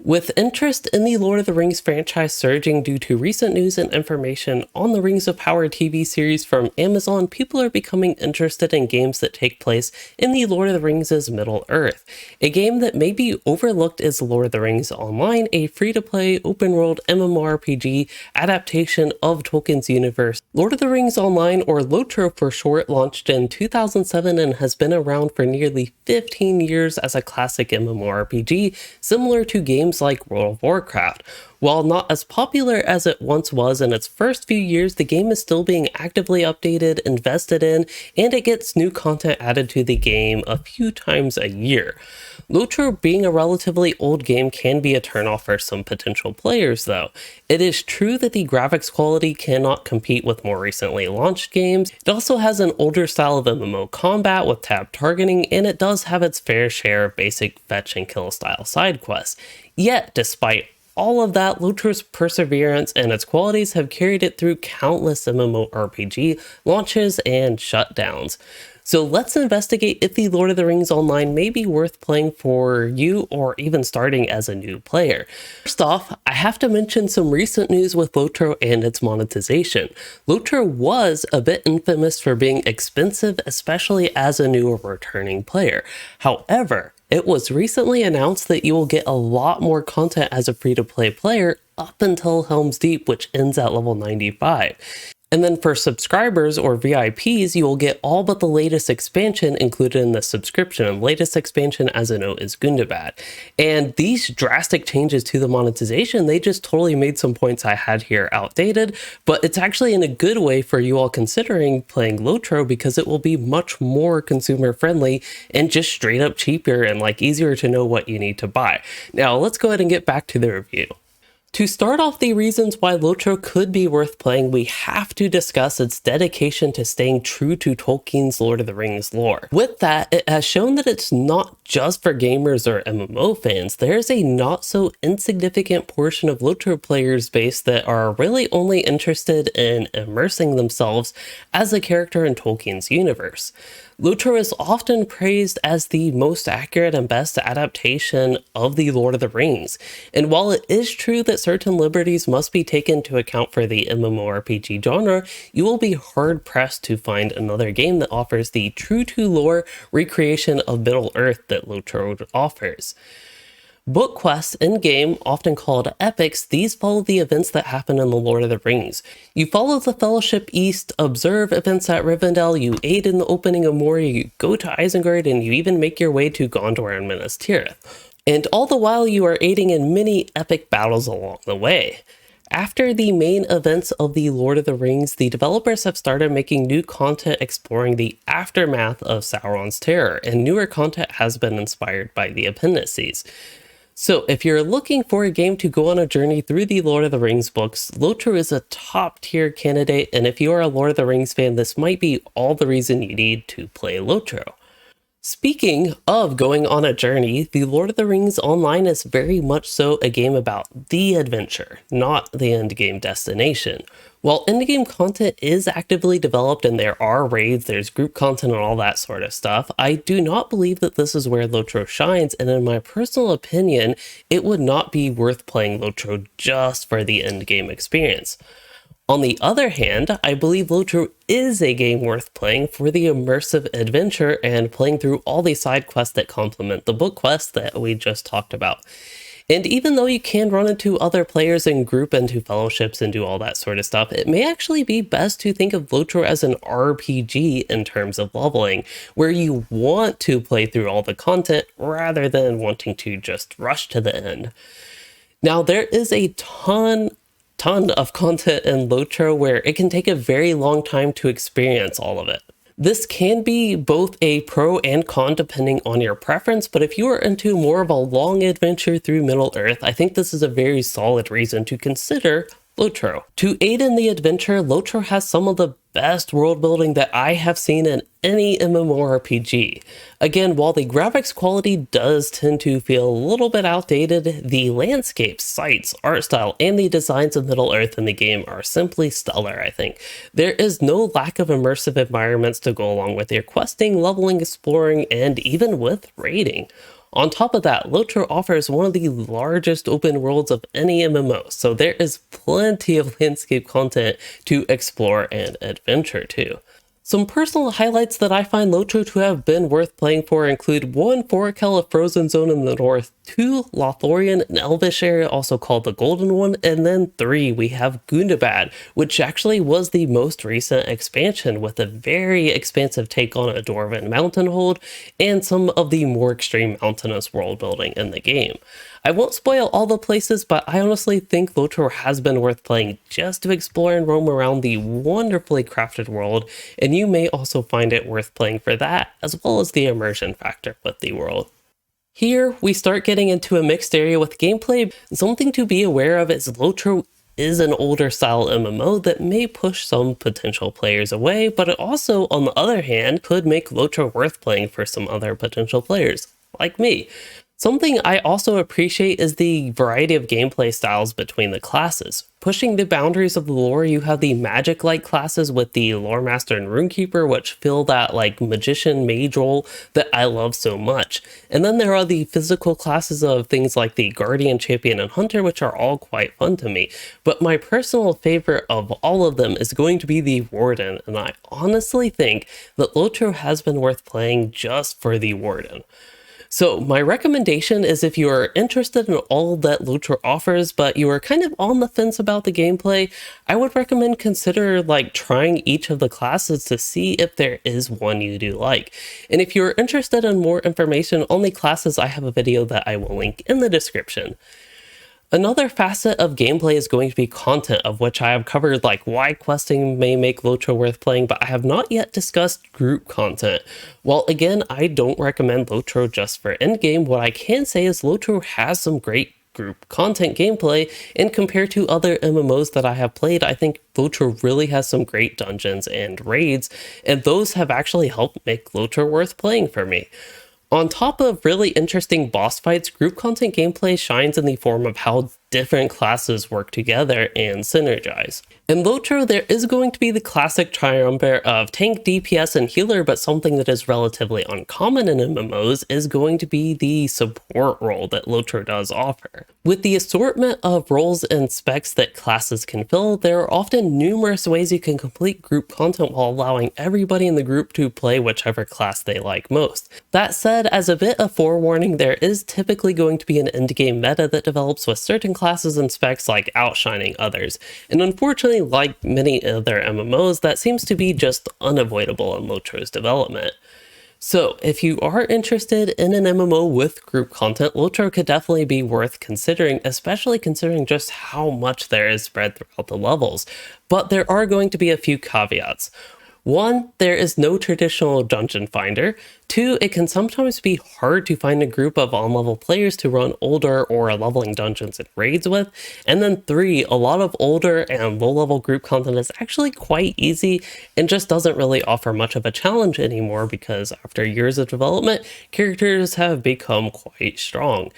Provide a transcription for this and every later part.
With interest in the Lord of the Rings franchise surging due to recent news and information on the Rings of Power TV series from Amazon, people are becoming interested in games that take place in the Lord of the Rings' Middle-earth. A game that may be overlooked is Lord of the Rings Online, a free-to-play, open-world MMORPG adaptation of Tolkien's universe. Lord of the Rings Online, or LOTRO for short, launched in 2007 and has been around for nearly 15 years as a classic MMORPG, similar to games like World of Warcraft. While not as popular as it once was in its first few years, the game is still being actively updated, invested in, and it gets new content added to the game a few times a year. LOTRO being a relatively old game can be a turnoff for some potential players though. It is true that the graphics quality cannot compete with more recently launched games. It also has an older style of MMO combat with tab targeting, and it does have its fair share of basic fetch and kill style side quests. Yet, despite all of that, LOTRO's perseverance and its qualities have carried it through countless MMORPG launches and shutdowns. So let's investigate if the Lord of the Rings Online may be worth playing for you or even starting as a new player. First off, I have to mention some recent news with LOTRO and its monetization. LOTRO was a bit infamous for being expensive, especially as a new or returning player. However, it was recently announced that you will get a lot more content as a free-to-play player up until Helm's Deep, which ends at level 95. And then for subscribers or VIPs, you will get all but the latest expansion included in the subscription. And latest expansion, as I know, is Gundabad. And these drastic changes to the monetization, they just totally made some points I had here outdated, but it's actually in a good way for you all considering playing LOTRO because it will be much more consumer friendly and just straight up cheaper and easier to know what you need to buy. Now let's go ahead and get back to the review. To start off the reasons why LOTRO could be worth playing, we have to discuss its dedication to staying true to Tolkien's Lord of the Rings lore. With that, it has shown that it's not just for gamers or MMO fans. There's a not so insignificant portion of LOTRO players base that are really only interested in immersing themselves as a character in Tolkien's universe. LOTRO is often praised as the most accurate and best adaptation of the Lord of the Rings, and while it is true that certain liberties must be taken to account for the MMORPG genre, you will be hard-pressed to find another game that offers the true-to-lore recreation of Middle-earth that LOTRO offers. Book quests in-game, often called epics, these follow the events that happen in The Lord of the Rings. You follow the Fellowship East, observe events at Rivendell, you aid in the opening of Moria, you go to Isengard, and you even make your way to Gondor and Minas Tirith. And all the while you are aiding in many epic battles along the way. After the main events of The Lord of the Rings, the developers have started making new content exploring the aftermath of Sauron's terror, and newer content has been inspired by the appendices. So if you're looking for a game to go on a journey through the Lord of the Rings books, LOTRO is a top tier candidate, and if you are a Lord of the Rings fan, this might be all the reason you need to play LOTRO. Speaking of going on a journey, the Lord of the Rings Online is very much so a game about the adventure, not the endgame destination. While endgame content is actively developed and there are raids, there's group content and all that sort of stuff, I do not believe that this is where LOTRO shines, and in my personal opinion, it would not be worth playing LOTRO just for the endgame experience. On the other hand, I believe LOTRO is a game worth playing for the immersive adventure and playing through all the side quests that complement the book quests that we just talked about. And even though you can run into other players and group into fellowships and do all that sort of stuff, it may actually be best to think of LOTRO as an RPG in terms of leveling, where you want to play through all the content rather than wanting to just rush to the end. Now, there is a ton of content in LOTRO where it can take a very long time to experience all of it. This can be both a pro and con depending on your preference, but if you are into more of a long adventure through Middle-earth, I think this is a very solid reason to consider LOTRO. To aid in the adventure, LOTRO has some of the best world building that I have seen in any MMORPG. Again, while the graphics quality does tend to feel a little bit outdated, the landscapes, sights, art style, and the designs of Middle-earth in the game are simply stellar, I think. There is no lack of immersive environments to go along with your questing, leveling, exploring, and even with raiding. On top of that, LOTRO offers one of the largest open worlds of any MMO, so there is plenty of landscape content to explore and adventure to. Some personal highlights that I find LOTRO to have been worth playing for include 1. Forakel, Frozen Zone in the north, 2. Lothlorien, an elvish area also called the Golden One, and then 3. we have Gundabad, which actually was the most recent expansion with a very expansive take on a Dwarven mountain hold and some of the more extreme mountainous world building in the game. I won't spoil all the places, but I honestly think LOTRO has been worth playing just to explore and roam around the wonderfully crafted world, and you may also find it worth playing for that, as well as the immersion factor with the world. Here, we start getting into a mixed area with gameplay. Something to be aware of is LOTRO is an older style MMO that may push some potential players away, but it also, on the other hand, could make LOTRO worth playing for some other potential players, like me. Something I also appreciate is the variety of gameplay styles between the classes. Pushing the boundaries of the lore, you have the magic-like classes with the Lore Master and Runekeeper, which fill that like magician mage role that I love so much. And then there are the physical classes of things like the Guardian, Champion, and Hunter, which are all quite fun to me. But my personal favorite of all of them is going to be the Warden, and I honestly think that LOTRO has been worth playing just for the Warden. So my recommendation is if you are interested in all that LOTRO offers, but you are kind of on the fence about the gameplay, I would recommend consider trying each of the classes to see if there is one you do like. And if you're interested in more information on the classes, I have a video that I will link in the description. Another facet of gameplay is going to be content, of which I have covered why questing may make LOTRO worth playing, but I have not yet discussed group content. While again, I don't recommend LOTRO just for endgame, what I can say is LOTRO has some great group content gameplay, and compared to other MMOs that I have played, I think LOTRO really has some great dungeons and raids, and those have actually helped make LOTRO worth playing for me. On top of really interesting boss fights, group content gameplay shines in the form of how different classes work together and synergize. In LOTRO, there is going to be the classic triumvirate of tank, DPS, and healer, but something that is relatively uncommon in MMOs is going to be the support role that LOTRO does offer. With the assortment of roles and specs that classes can fill, there are often numerous ways you can complete group content while allowing everybody in the group to play whichever class they like most. That said, as a bit of forewarning, there is typically going to be an endgame meta that develops with certain classes and specs outshining others, and unfortunately, like many other MMOs, that seems to be just unavoidable in LOTRO's development. So if you are interested in an MMO with group content, LOTRO could definitely be worth considering, especially considering just how much there is spread throughout the levels. But there are going to be a few caveats. 1, there is no traditional dungeon finder. 2, it can sometimes be hard to find a group of on-level players to run older or leveling dungeons and raids with. And then 3, a lot of older and low-level group content is actually quite easy and just doesn't really offer much of a challenge anymore because after years of development, characters have become quite strong.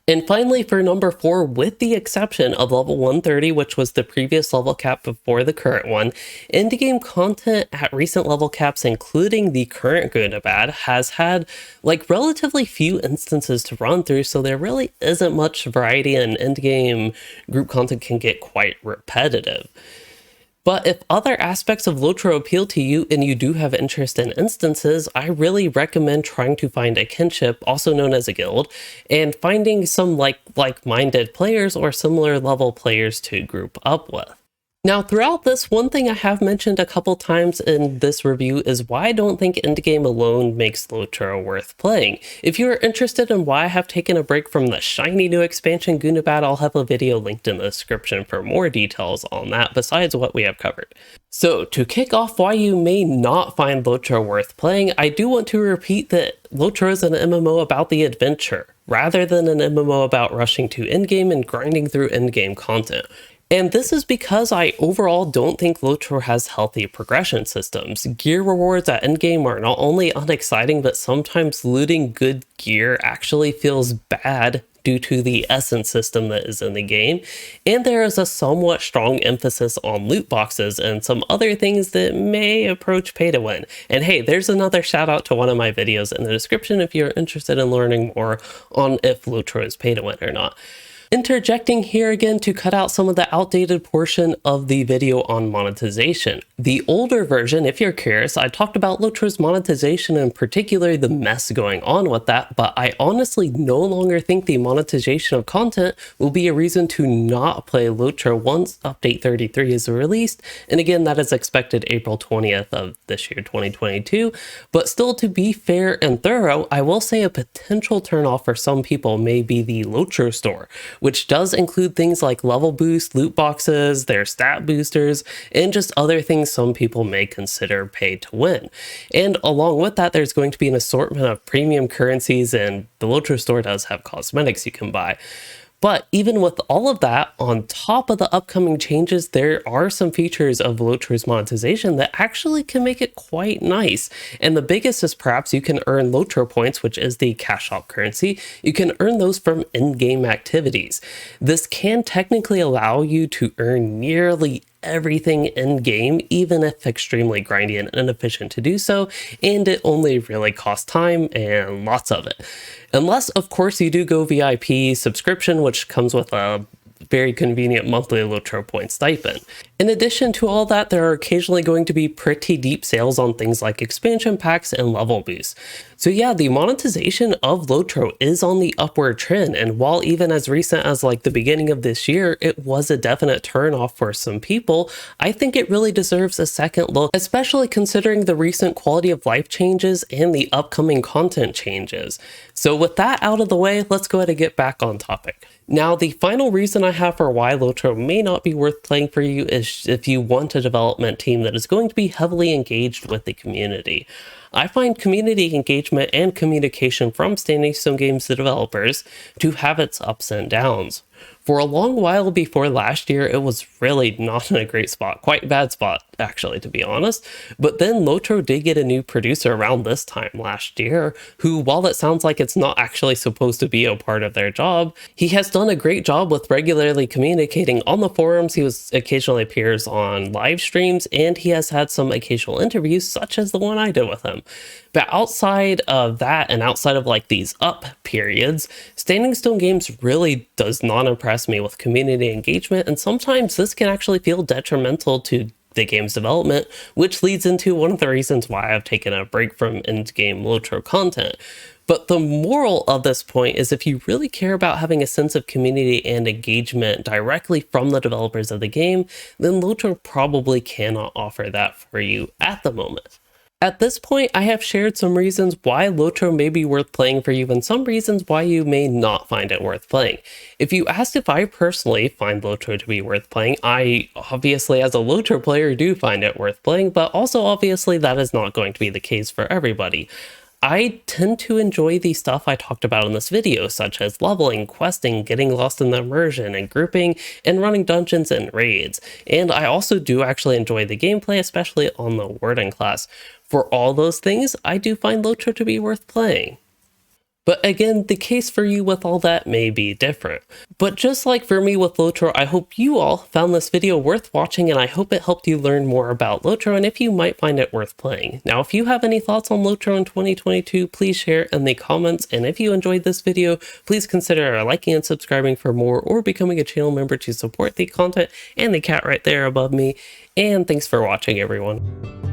And finally, for number 4, with the exception of level 130, which was the previous level cap before the current one, endgame content at recent level caps, including the current Gundabad, has had relatively few instances to run through, so there really isn't much variety, and endgame group content can get quite repetitive. But if other aspects of LOTRO appeal to you and you do have interest in instances, I really recommend trying to find a kinship, also known as a guild, and finding some like-minded players or similar level players to group up with. Now, throughout this, one thing I have mentioned a couple times in this review is why I don't think endgame alone makes LOTRO worth playing. If you are interested in why I have taken a break from the shiny new expansion Gundabad, I'll have a video linked in the description for more details on that besides what we have covered. So, to kick off why you may not find LOTRO worth playing, I do want to repeat that LOTRO is an MMO about the adventure, rather than an MMO about rushing to endgame and grinding through endgame content. And this is because I overall don't think LOTRO has healthy progression systems. Gear rewards at endgame are not only unexciting, but sometimes looting good gear actually feels bad due to the essence system that is in the game, and there is a somewhat strong emphasis on loot boxes and some other things that may approach pay to win. And hey, there's another shout out to one of my videos in the description if you're interested in learning more on if LOTRO is pay to win or not. Interjecting here again to cut out some of the outdated portion of the video on monetization. The older version, if you're curious, I talked about LOTRO's monetization, and particularly the mess going on with that, but I honestly no longer think the monetization of content will be a reason to not play LOTRO once update 33 is released, and again that is expected April 20th of this year 2022. But still, to be fair and thorough, I will say a potential turnoff for some people may be the LOTRO store, which does include things like level boost, loot boxes, their stat boosters, and just other things some people may consider pay to win. And along with that, there's going to be an assortment of premium currencies, and the LOTRO store does have cosmetics you can buy. But even with all of that, on top of the upcoming changes, there are some features of LOTRO's monetization that actually can make it quite nice. And the biggest is perhaps you can earn LOTRO points, which is the cash shop currency. You can earn those from in-game activities. This can technically allow you to earn nearly everything in game, even if extremely grindy and inefficient to do so, and it only really costs time and lots of it. Unless, of course, you do go VIP subscription, which comes with a very convenient monthly LOTRO point stipend. In addition to all that, there are occasionally going to be pretty deep sales on things like expansion packs and level boosts. So yeah, the monetization of LOTRO is on the upward trend, and while even as recent as like the beginning of this year, it was a definite turnoff for some people, I think it really deserves a second look, especially considering the recent quality of life changes and the upcoming content changes. So with that out of the way, let's go ahead and get back on topic. Now, the final reason I have for why LOTRO may not be worth playing for you is if you want a development team that is going to be heavily engaged with the community. I find community engagement and communication from Standing Stone Games, the developers, to have its ups and downs. For a long while before last year, it was really not in a great spot, quite a bad spot, actually, to be honest. But then LOTRO did get a new producer around this time last year, who, while it sounds like it's not actually supposed to be a part of their job, he has done a great job with regularly communicating on the forums. He occasionally appears on live streams, and he has had some occasional interviews, such as the one I did with him. But outside of that, and outside of like these up periods, Standing Stone Games really does not impress me with community engagement, and sometimes this can actually feel detrimental to the game's development, which leads into one of the reasons why I've taken a break from endgame LOTRO content. But the moral of this point is, if you really care about having a sense of community and engagement directly from the developers of the game, then LOTRO probably cannot offer that for you at the moment. At this point, I have shared some reasons why LOTRO may be worth playing for you and some reasons why you may not find it worth playing. If you asked if I personally find LOTRO to be worth playing, I obviously as a LOTRO player do find it worth playing, but also obviously that is not going to be the case for everybody. I tend to enjoy the stuff I talked about in this video, such as leveling, questing, getting lost in the immersion, and grouping, and running dungeons and raids. And I also do actually enjoy the gameplay, especially on the Warden class. For all those things, I do find LOTRO to be worth playing. But again, the case for you with all that may be different. But just like for me with LOTRO, I hope you all found this video worth watching, and I hope it helped you learn more about LOTRO and if you might find it worth playing. Now, if you have any thoughts on LOTRO in 2022, please share in the comments, and if you enjoyed this video, please consider liking and subscribing for more or becoming a channel member to support the content, and the cat right there above me. And thanks for watching, everyone.